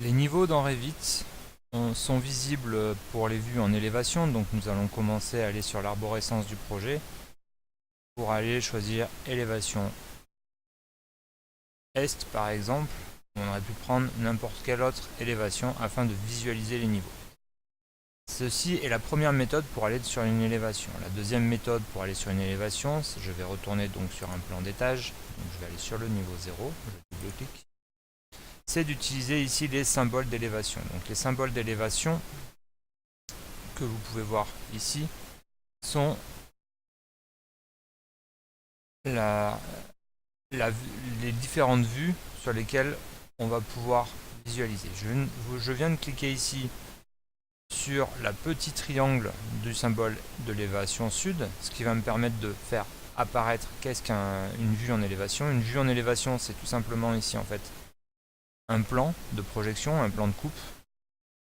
Les niveaux dans Revit sont visibles pour les vues en élévation, donc nous allons commencer à aller sur l'arborescence du projet pour aller choisir élévation Est par exemple. On aurait pu prendre n'importe quelle autre élévation afin de visualiser les niveaux. Ceci est la première méthode pour aller sur une élévation. La deuxième méthode pour aller sur une élévation, je vais retourner donc sur un plan d'étage, donc je vais aller sur le niveau 0, je double-clique. C'est d'utiliser ici les symboles d'élévation. Donc les symboles d'élévation que vous pouvez voir ici sont les différentes vues sur lesquelles on va pouvoir visualiser. Je viens de cliquer ici sur la petite triangle du symbole de l'élévation sud, ce qui va me permettre de faire apparaître qu'est-ce qu'une vue en élévation. Une vue en élévation, c'est tout simplement ici en fait un plan de projection, un plan de coupe,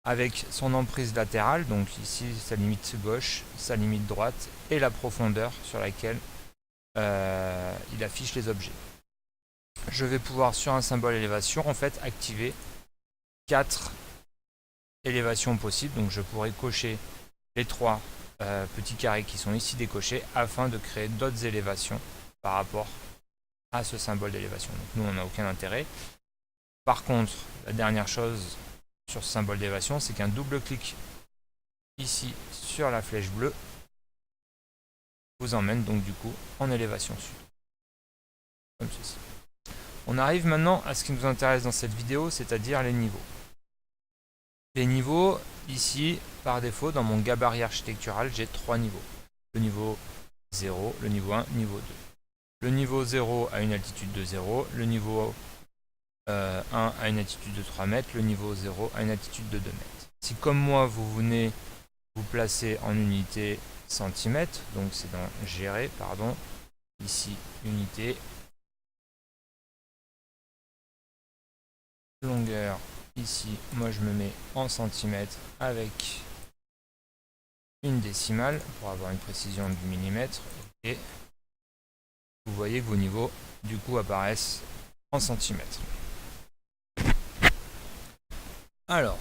avec son emprise latérale, donc ici sa limite gauche, sa limite droite, et la profondeur sur laquelle il affiche les objets. Je vais pouvoir sur un symbole élévation en fait activer 4 élévations possibles, donc je pourrais cocher les 3 petits carrés qui sont ici décochés afin de créer d'autres élévations par rapport à ce symbole d'élévation. Donc nous on n'a aucun intérêt. Par contre, la dernière chose sur ce symbole d'élévation, c'est qu'un double clic ici sur la flèche bleue vous emmène donc du coup en élévation sud. Comme ceci. On arrive maintenant à ce qui nous intéresse dans cette vidéo, c'est-à-dire les niveaux. Les niveaux, ici, par défaut, dans mon gabarit architectural, j'ai 3 niveaux. Le niveau 0, le niveau 1, niveau 2. Le niveau 0 a une altitude de 0, le niveau 1 a une altitude de 3 mètres, le niveau 0 a une altitude de 2 mètres. Si comme moi vous venez vous placer en unité centimètres, donc c'est dans gérer, pardon, ici unité, longueur, ici moi je me mets en centimètres avec une décimale pour avoir une précision du millimètre, et vous voyez que vos niveaux du coup apparaissent en centimètres. Alors,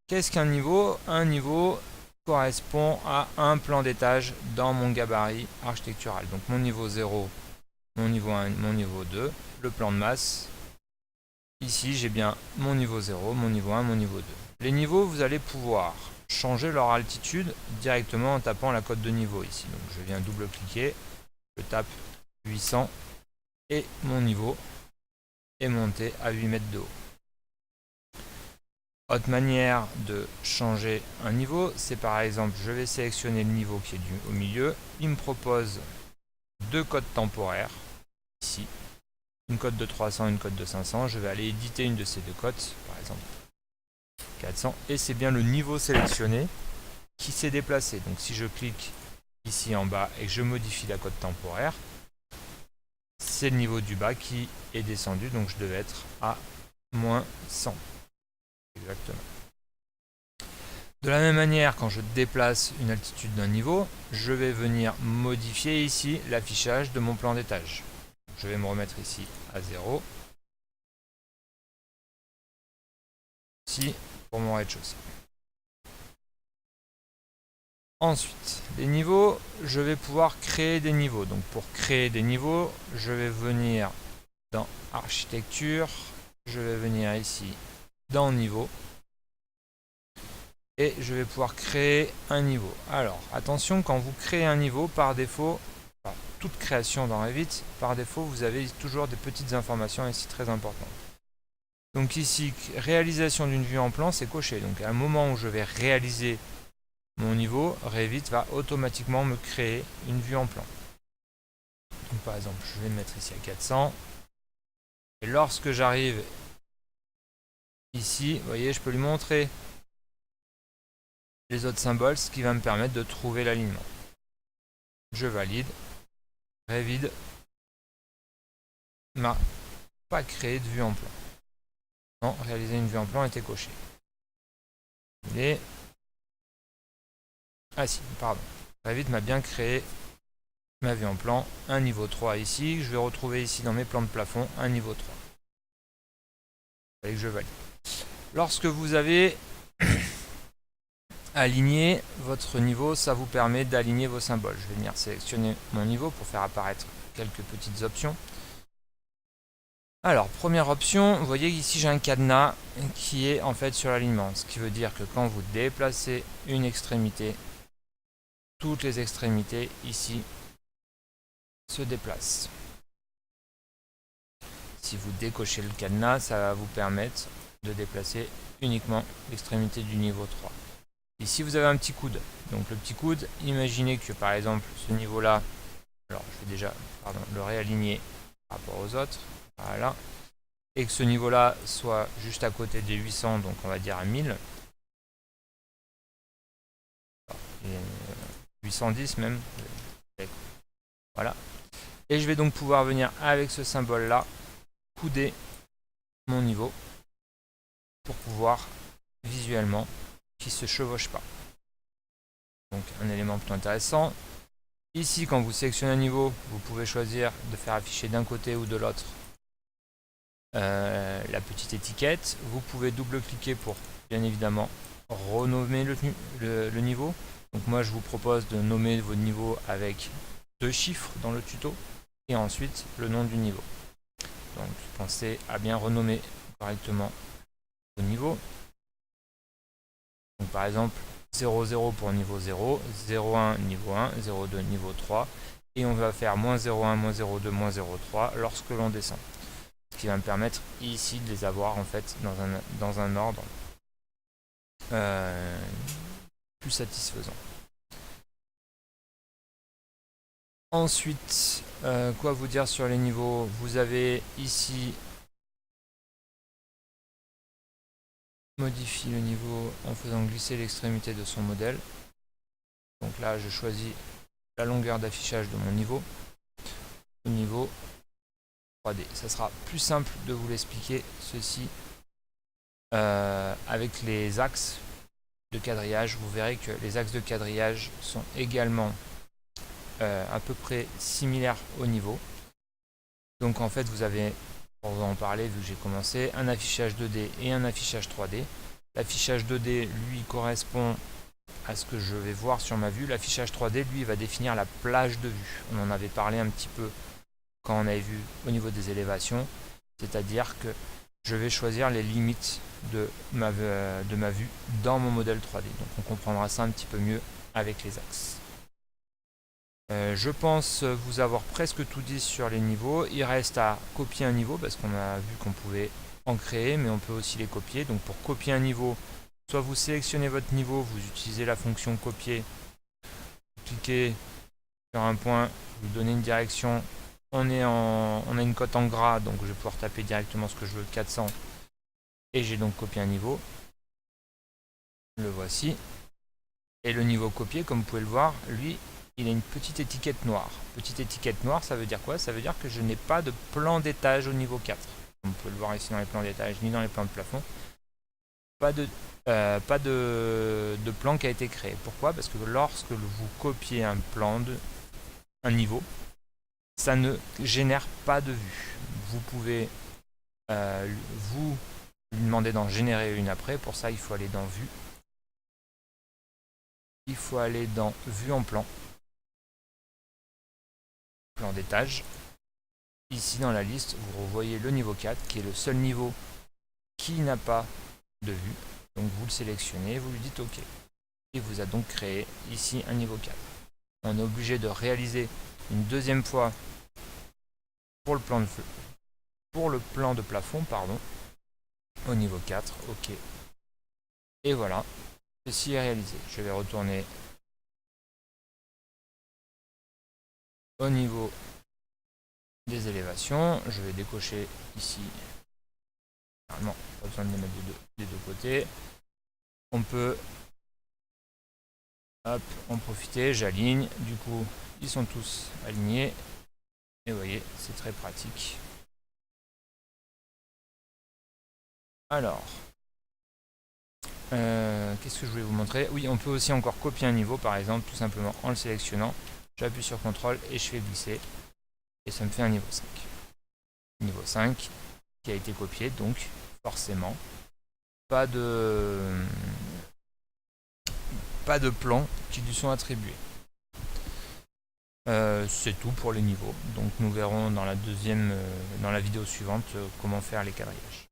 qu'est-ce qu'un niveau? Un niveau correspond à un plan d'étage dans mon gabarit architectural. Donc mon niveau 0, mon niveau 1, mon niveau 2, le plan de masse. Ici, j'ai bien mon niveau 0, mon niveau 1, mon niveau 2. Les niveaux, vous allez pouvoir changer leur altitude directement en tapant la cote de niveau ici. Donc je viens double-cliquer, je tape 800 et mon niveau est monté à 8 mètres de haut. Autre manière de changer un niveau, c'est par exemple, je vais sélectionner le niveau qui est au milieu. Il me propose 2 codes temporaires, ici. Une cote de 300, une cote de 500. Je vais aller éditer une de ces 2 cotes, par exemple 400. Et c'est bien le niveau sélectionné qui s'est déplacé. Donc si je clique ici en bas et que je modifie la cote temporaire, c'est le niveau du bas qui est descendu. Donc je devais être à moins 100. Exactement. De la même manière, quand je déplace une altitude d'un niveau, je vais venir modifier ici l'affichage de mon plan d'étage. Je vais me remettre ici à 0. Ici, pour mon rez-de-chaussée. Ensuite, les niveaux, je vais pouvoir créer des niveaux. Donc pour créer des niveaux, je vais venir dans Architecture, je vais venir ici dans Niveau, et je vais pouvoir créer un niveau. Alors, attention, quand vous créez un niveau, par défaut, toute création dans Revit, par défaut, vous avez toujours des petites informations ici très importantes. Donc ici, réalisation d'une vue en plan, c'est coché. Donc à un moment où je vais réaliser mon niveau, Revit va automatiquement me créer une vue en plan. Donc par exemple, je vais le mettre ici à 400. Et lorsque j'arrive ici, vous voyez, je peux lui montrer les autres symboles, ce qui va me permettre de trouver l'alignement. Je valide. Revit m'a pas créé de vue en plan. Non, réaliser une vue en plan était coché. Et ah si, pardon. Revit m'a bien créé ma vue en plan, un niveau 3 ici. Je vais retrouver ici dans mes plans de plafond un niveau 3. Il fallait que je valide. Lorsque vous avez aligné votre niveau, ça vous permet d'aligner vos symboles. Je vais venir sélectionner mon niveau pour faire apparaître quelques petites options. Alors, première option, vous voyez ici j'ai un cadenas qui est en fait sur l'alignement, ce qui veut dire que quand vous déplacez une extrémité, toutes les extrémités ici se déplacent. Si vous décochez le cadenas, ça va vous permettre de déplacer uniquement l'extrémité du niveau 3. Ici vous avez un petit coude. Donc le petit coude, imaginez que par exemple ce niveau-là, alors je vais déjà le réaligner par rapport aux autres, voilà, et que ce niveau-là soit juste à côté des 800, donc on va dire à 1000, et 810 même, voilà. Et je vais donc pouvoir venir avec ce symbole-là couder mon niveau pour pouvoir visuellement qu'il ne se chevauche pas. Donc un élément plutôt intéressant. Ici, quand vous sélectionnez un niveau, vous pouvez choisir de faire afficher d'un côté ou de l'autre la petite étiquette. Vous pouvez double-cliquer pour bien évidemment renommer le niveau. Donc moi je vous propose de nommer vos niveaux avec 2 chiffres dans le tuto et ensuite le nom du niveau. Donc pensez à bien renommer correctement vos niveaux. Donc par exemple 0,0 pour niveau 0, 0,1 niveau 1, 0,2 niveau 3 et on va faire moins 0,1, moins 0,2, moins 0,3 lorsque l'on descend. Ce qui va me permettre ici de les avoir en fait dans un ordre plus satisfaisant. Ensuite, quoi vous dire sur les niveaux? Vous avez ici modifie le niveau en faisant glisser l'extrémité de son modèle. Donc là, je choisis la longueur d'affichage de mon niveau au niveau 3D. Ça sera plus simple de vous l'expliquer ceci avec les axes de quadrillage. Vous verrez que les axes de quadrillage sont également à peu près similaires au niveau. Donc en fait, vous avez, pour vous en parler, vu que j'ai commencé, un affichage 2D et un affichage 3D. L'affichage 2D, lui, correspond à ce que je vais voir sur ma vue. L'affichage 3D, lui, va définir la plage de vue. On en avait parlé un petit peu quand on avait vu au niveau des élévations. C'est-à-dire que je vais choisir les limites de ma vue dans mon modèle 3D. Donc on comprendra ça un petit peu mieux avec les axes. Je pense vous avoir presque tout dit sur les niveaux. Il reste à copier un niveau parce qu'on a vu qu'on pouvait en créer, mais on peut aussi les copier. Donc pour copier un niveau, soit vous sélectionnez votre niveau, vous utilisez la fonction copier, vous cliquez sur un point, vous donnez une direction. On a une cote en gras, donc je vais pouvoir taper directement ce que je veux, 400. Et j'ai donc copié un niveau. Le voici. Et le niveau copié, comme vous pouvez le voir, lui, il a une petite étiquette noire. Petite étiquette noire, ça veut dire quoi? Ça veut dire que je n'ai pas de plan d'étage au niveau 4. Comme vous pouvez le voir ici dans les plans d'étage, ni dans les plans de plafond. Pas de plan qui a été créé. Pourquoi? Parce que lorsque vous copiez un niveau, ça ne génère pas de vue. Vous pouvez vous lui demander d'en générer une après. Pour ça, il faut aller dans Vue. Il faut aller dans Vue en plan. Plan d'étage. Ici dans la liste, vous revoyez le niveau 4 qui est le seul niveau qui n'a pas de vue. Donc vous le sélectionnez, vous lui dites OK. Il vous a donc créé ici un niveau 4. On est obligé de réaliser une deuxième fois pour le plan de plafond, pardon, au niveau 4. OK. Et voilà, ceci est réalisé. Je vais retourner au niveau des élévations. Je vais décocher ici. Normalement, pas besoin de les mettre des deux côtés. On peut en profiter. J'aligne. Du coup, ils sont tous alignés. Et vous voyez, c'est très pratique. Alors, qu'est-ce que je voulais vous montrer? Oui, on peut aussi encore copier un niveau, par exemple, tout simplement en le sélectionnant. J'appuie sur CTRL et je fais glisser. Et ça me fait un niveau 5. Niveau 5 qui a été copié, donc forcément, pas de plans qui lui sont attribués. C'est tout pour les niveaux. Donc nous verrons dans la vidéo suivante comment faire les quadrillages.